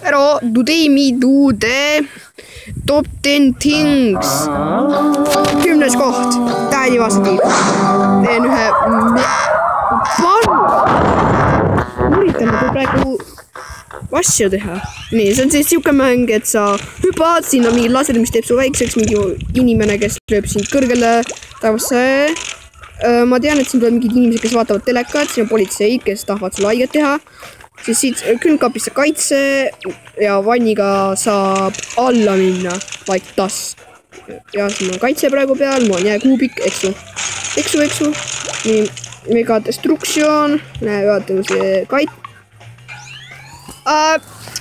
Hello, today me do the top 10 things. 10. koht. Tähedi vastatiib. Teen ühe üritan praegu asju teha. Nii, see on siis siuke mäng, et sa hüppad, siin on mingi laser, mis teeb su väikseks, mingi inimene, kes lööb sind kõrgele taevasse. Ma tean, et siin tuleb mingid inimesed, kes vaatavad telekat, siin on politseid, kes tahavad sulle haiget teha. Siis siit külmkapisse kaitse ja vanniga saab alla minna, like tas. Ja siin on kaitse praegu peal, mul on jääkuubik, eksu. Nii, mega destruction, vaatame see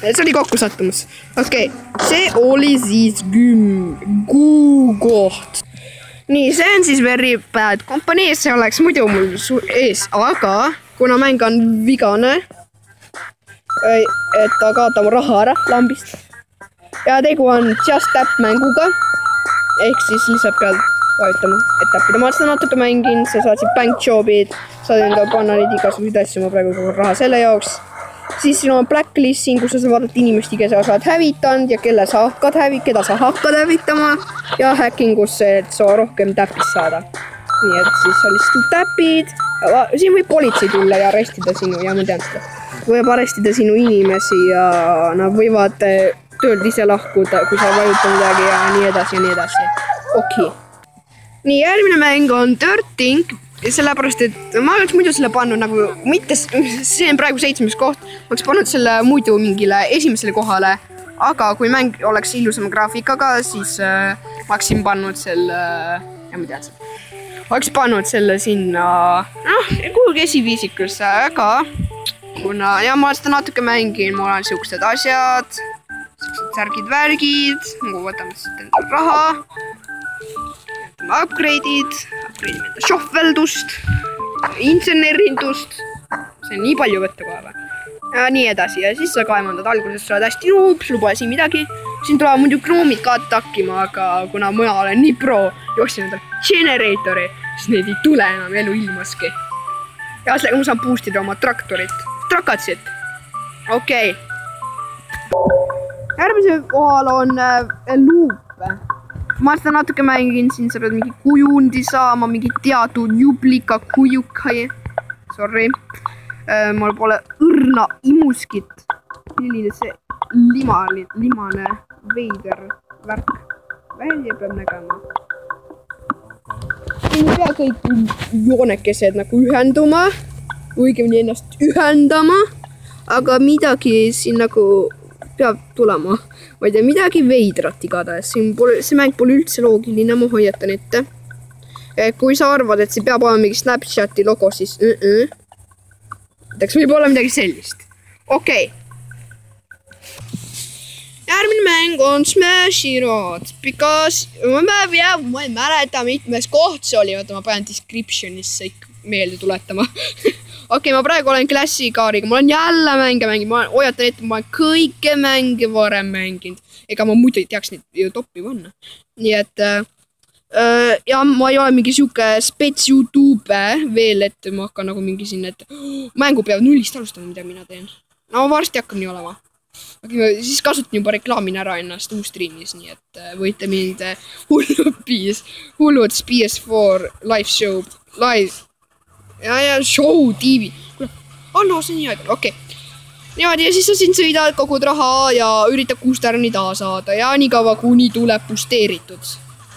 see oli kokkusattumus. Okei, see oli siis koht. Nii, see on siis very bad company, see oleks muidu mul ees, aga kuna mäng on vigane, et ta kaotab raha ära lambist. Ja tegu on just tap mänguga. Ehk siis lihtsalt pead vajutama, et täppida. Ma seda natuke mängin, sa saad siin bank jobid, saad enda panna neid igasuguseid asju, ma praegu kogu raha selle jaoks. Siis siin on blacklist siin, kus sa vaatad inimesti, kes sa oled hävitanud ja keda sa hakkad hävitama. Ja hackingusse, et sa rohkem täppist saada. Nii et siis sa lihtsalt täpid. Siin võib politsei tulla ja arestida sinu, ja ma tean seda. Võib arestida sinu inimesi ja nad võivad töölt ise lahkuda, kui sa vajutad midagi ja nii edasi ja nii edasi. Okei. Nii, järgmine mäng on Dirting, sellepärast, et ma oleks muidu selle pannud nagu, mitte, see on praegu 7. koht, ma oleks pannud selle muidu mingile esimesele kohale, aga kui mäng oleks ilusama graafikaga, siis ma oleksin pannud selle, ja ma tead seda. Oleks pannud selle sinna, kuhugi esiviisikusse, aga kuna, ja ma seda natuke mängin, mul on siuksed asjad, siuksed särgid-värgid, nagu võtame siit enda raha, upgrade'id, upgrade'ime enda šohveldust, insenerindust, see on nii palju võtta kohe. Ja nii edasi ja siis sa kaemandad alguses, sa oled hästi noob, sul pole siin midagi. Siin tulevad muidu kroomid ka takkima, aga kuna mina olen nii pro, jooksin enda generatori, siis neid ei tule enam elu ilmaski. Ja sellega ma saan boostida oma traktorit. Trakatsit. Okei. Järgmise kohal on luup. Ma seda natuke mängin, siin sa pead mingi kujundi saama, mingi teatud jublika kujukai. Sorry. Mul pole õrna imuskit. Milline see limane veider värk välja peab nägema. Siin ei pea kõik joonekesed nagu ühenduma, õigemini ennast ühendama, aga midagi siin nagu peab tulema. Ma ei tea, midagi veidrat igatahes. See mäng pole üldse loogiline, ma hoiatan ette. Kui sa arvad, et see peab olema mingi Snapchati logo, siis võib olla midagi sellist. Okei. Järgmine mäng on Smashi Road, because ma ei mäleta mitmes koht see oli, oota ma panen descriptionisse meelde tuletama. Okei, ma praegu olen klassikaariga, ma olen jälle mänge mänginud, ma hoiatan ette, ma olen kõike mänge varem mänginud. Ega ma muidu ei teaks neid toppi panna. Nii et, ja ma ei ole mingi siuke spets YouTube veel, et ma hakkan nagu mingi siin, et mängu peab nullist alustama, mida mina teen. No varsti hakkab nii olema. Siis kasutan juba reklaamin ära ennast uustreamis, nii et võite mind hullud PS4 live show, ja show TV. No see on nii aeg, okei. Niimoodi ja siis sa siin sõidad, kogud raha ja üritad kuustärni taha saada ja nii kaua kuni tuleb busteeritud.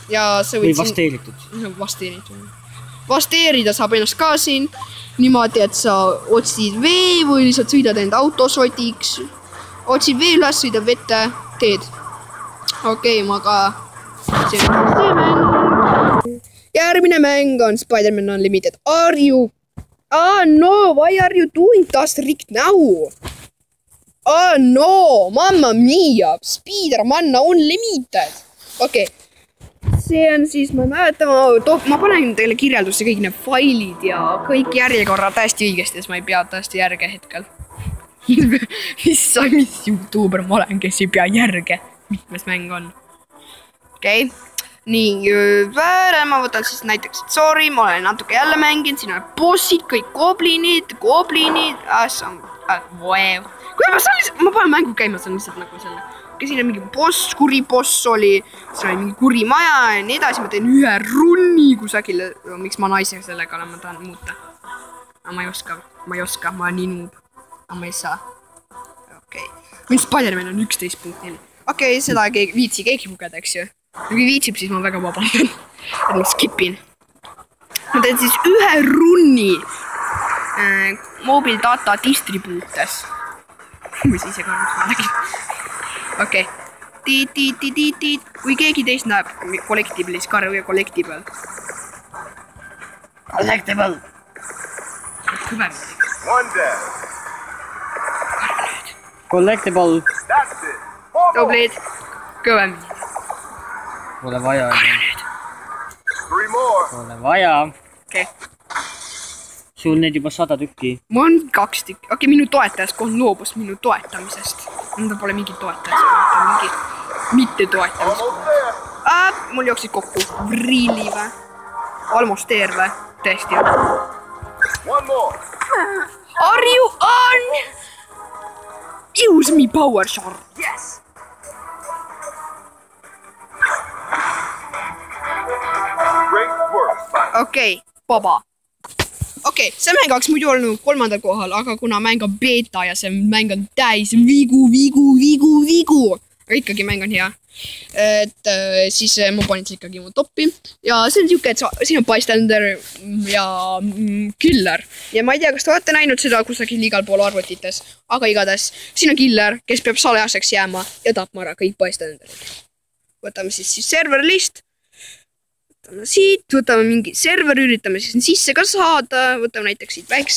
Või vasteeritud. Vasteerida saab ennast ka siin niimoodi, et sa otsid vee või lihtsalt sõidad enda autosotiks. Otsid vee üles, sõidab vette, teed. Okei, ma ka... Järgmine mäng on Spider-Man Unlimited. No, why are you doing that right now? No, mamma mia, Spider-Man Unlimited. Okei. See on siis, ma ei mäleta, ma panen teile kirjeldusse kõik need failid ja kõik järjekorra täiesti õigesti, siis ma ei pea täiesti järge hetkel. Mis YouTuber ma olen, kes ei pea järge, mitmes mäng on. Okei. Nii, ma võtan siis näiteks, et sorry, ma olen natuke jälle mänginud, siin on bossid, kõik gooblinid, ma panen mängu käima, see on lihtsalt nagu selle. Siin on mingi boss, kuri boss oli, siis oli mingi kuri maja ja nii edasi, ma teen ühe runni kusagile. Miks ma naisega sellega olen, ma tahan muuta. Aga ma ei oska, ma olen nii noob. Aga ma ei saa. Okei. Minu Spider-Man on 11.4. Okei, seda ei viitsi keegi lugeda, eks ju. Kui viitsib, siis ma väga vabandan. Et ma skipin. Ma teen siis ühe runni Mobile Data Distributors. Mis ise ka räägin. Okei. Tiit. Kui keegi teist näeb Collectible'is, Karvi Collectible. Collectible. Doblid. Kõvemini. Pole vaja. Pole vaja. Okei. Sul neid juba 100 tükki. Mul on 2 tükki. Okei, minu toetajaskond loobus minu toetamisest. Mul pole mingi toetajaskond, mingi mitte toetamiskond. Mul jooksid kokku. Really või? Almosteer või? Tõesti. Are you on? Use me power shard. Yes. Okei, baba. Okei, see mäng oleks muidu olnud 3. kohal, aga kuna mäng on beta ja see mäng on täis vigu. Aga ikkagi mäng on hea. Et siis ma panin see ikkagi mu toppi. Ja see on siuke, et siin on bystander ja killer. Ja ma ei tea, kas te olete näinud seda kusagil igal pool arvutites. Aga igatahes, siin on killer, kes peab salajaseks jääma ja tapma ära kõik bystanderid. Võtame siis server list. Võtame siit, võtame mingi server, üritame siis sisse ka saada, võtame näiteks siit väiks.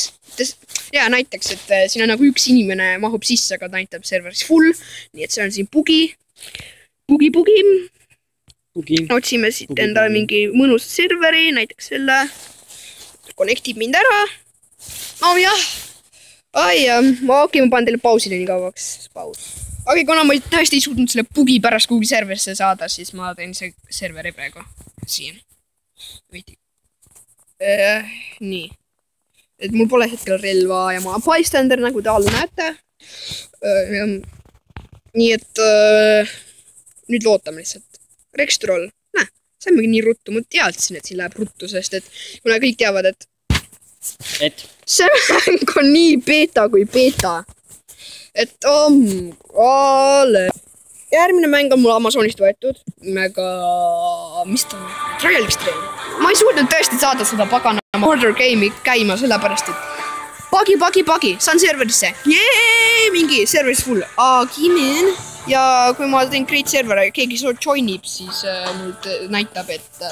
Ja näiteks, et siin on nagu üks inimene mahub sisse, aga näitab serveris full. Nii et see on siin bugi. Otsime siit endale mingi mõnus serveri, näiteks selle. Connectib mind ära. No jah. Ma panen teile pausile nii kauaks. Aga kuna ma tõesti ei suutnud selle bugi pärast kuhugi serverisse saada, siis ma teen see serveri praegu. Siin. Nii. Et mul pole hetkel relva ja ma olen bystander, nagu te all näete. Nii et nüüd lootame lihtsalt. Rextroll. Saimegi nii ruttu. Ma teadsin, et siin läheb ruttu, sest et kuna kõik teavad, et see mäng on nii beta kui beta. Et järgmine mäng on mul Amazonist võetud. Nimega, mis ta on? Trial Extreme. Ma ei suutnud tõesti saada seda paganama order game'i käima, sellepärast, et pagi, saan serverisse. Jee, mingi serveris full. Gimme. Ja kui ma teen create server ja keegi joinib, siis nüüd näitab, et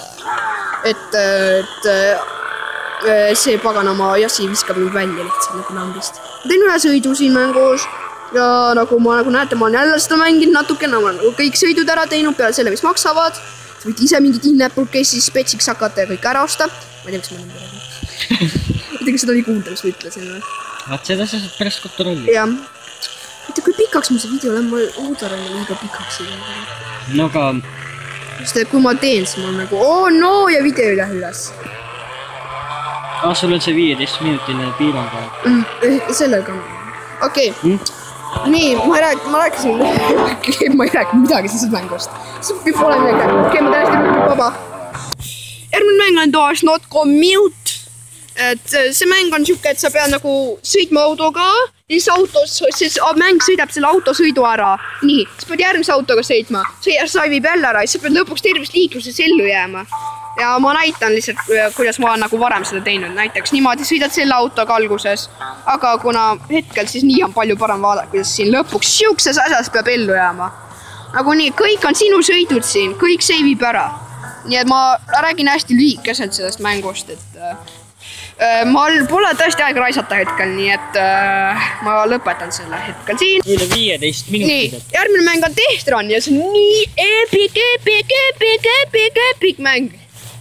see paganama jassi viskab mind välja lihtsalt nagu lambist. Teen üle sõidu siin mängus. Ja nagu näete, ma olen jälle seda mänginud natukene, ma olen kõik sõidud ära teinud peale selle, mis maksavad. Sa võid ise mingid in-app case'is spetsiks hakata ja kõik ära osta. Ma ei tea, mis ma olen praegu. Ma ei tea, kas seda oli kuulda, mis ma ütlesin. Vaat seda sa saad pärast kontrolli. Jah. Mitte kui pikaks ma see video olen, ma uudan liiga pikaks. No aga... Sest kui ma teen, siis ma olen nagu, no ja video ei lähe üles. Sul on see 15-minutiline piirang. Sellega. Okei. Nii, ma rääkisin, ma ei rääkinud midagi sellest mängust. See pole midagi. Okei, ma täiesti rõhnud vaba. Järgmine mäng on Doors Not Commute. Et see mäng on siuke, et sa pead nagu sõitma autoga. Siis mäng sõidab selle autosõidu ära. Nii, sa pead järgmise autoga sõitma. Sa viib jälle ära ja sa pead lõpuks tervist liikluses ellu jääma. Ja ma näitan lihtsalt, kuidas ma olen nagu varem seda teinud. Näiteks niimoodi sõidad selle autoga alguses. Aga kuna hetkel siis nii on palju parem vaadata, kuidas siin lõpuks siukses asjas peab ellu jääma. Nagu nii, kõik on sinu sõidud siin, kõik seivib ära. Nii et ma räägin hästi lühikeselt sellest mängust, et mul pole tõesti aega raisata hetkel, nii et ma lõpetan selle hetkel siin. Üle 15 minutit. Nii, järgmine mäng on Death Run ja see on nii epic mäng.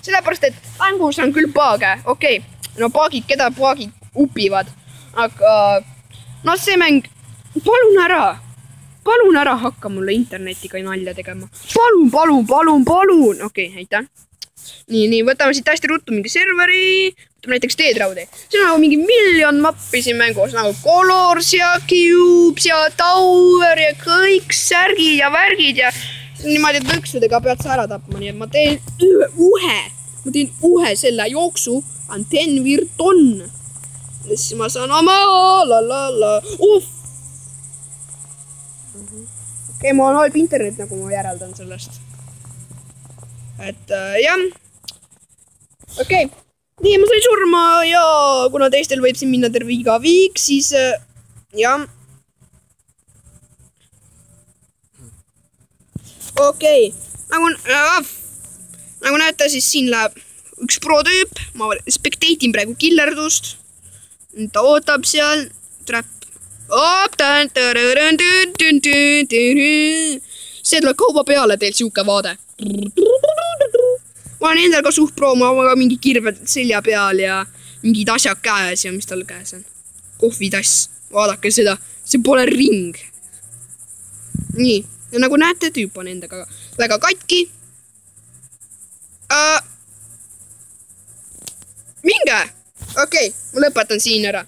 Sellepärast, et mängus on küll paage, okei, no paagid, keda paagid upivad, aga no see mäng, palun ära hakka mulle internetiga nalja tegema. Palun, okei, aitäh. nii, võtame siit hästi ruttu mingi serveri. Võtame näiteks Teedraudi. See on nagu mingi miljon mappi siin mängus, nagu Colors ja Cubes ja Tower ja kõik särgid ja värgid ja niimoodi tõksudega pead sa ära tapma, nii et ma teen ühe selle jooksu, on 10 virton. Ja siis ma saan oma Okei, mul on halb internet, nagu ma järeldan sellest. Et jah. Okei. Nii, ma sain surma ja kuna teistel võib siin minna terve iga viik, siis jah. Okei. Nagu näete, siis siin läheb üks pro-tüüp. Ma spectate'in praegu killerdust. Ta ootab seal. Trap. See tuleb kauba peale teil siuke vaade. Ma olen endal ka suht pro, ma olen ka mingi kirved selja peal ja mingid asjad käes ja mis tal käes on. Kohvitass, vaadake seda, see pole ring. Nii, ja nagu näete, tüüp on endaga väga katki. Minge! Okei, ma lõpetan siin ära.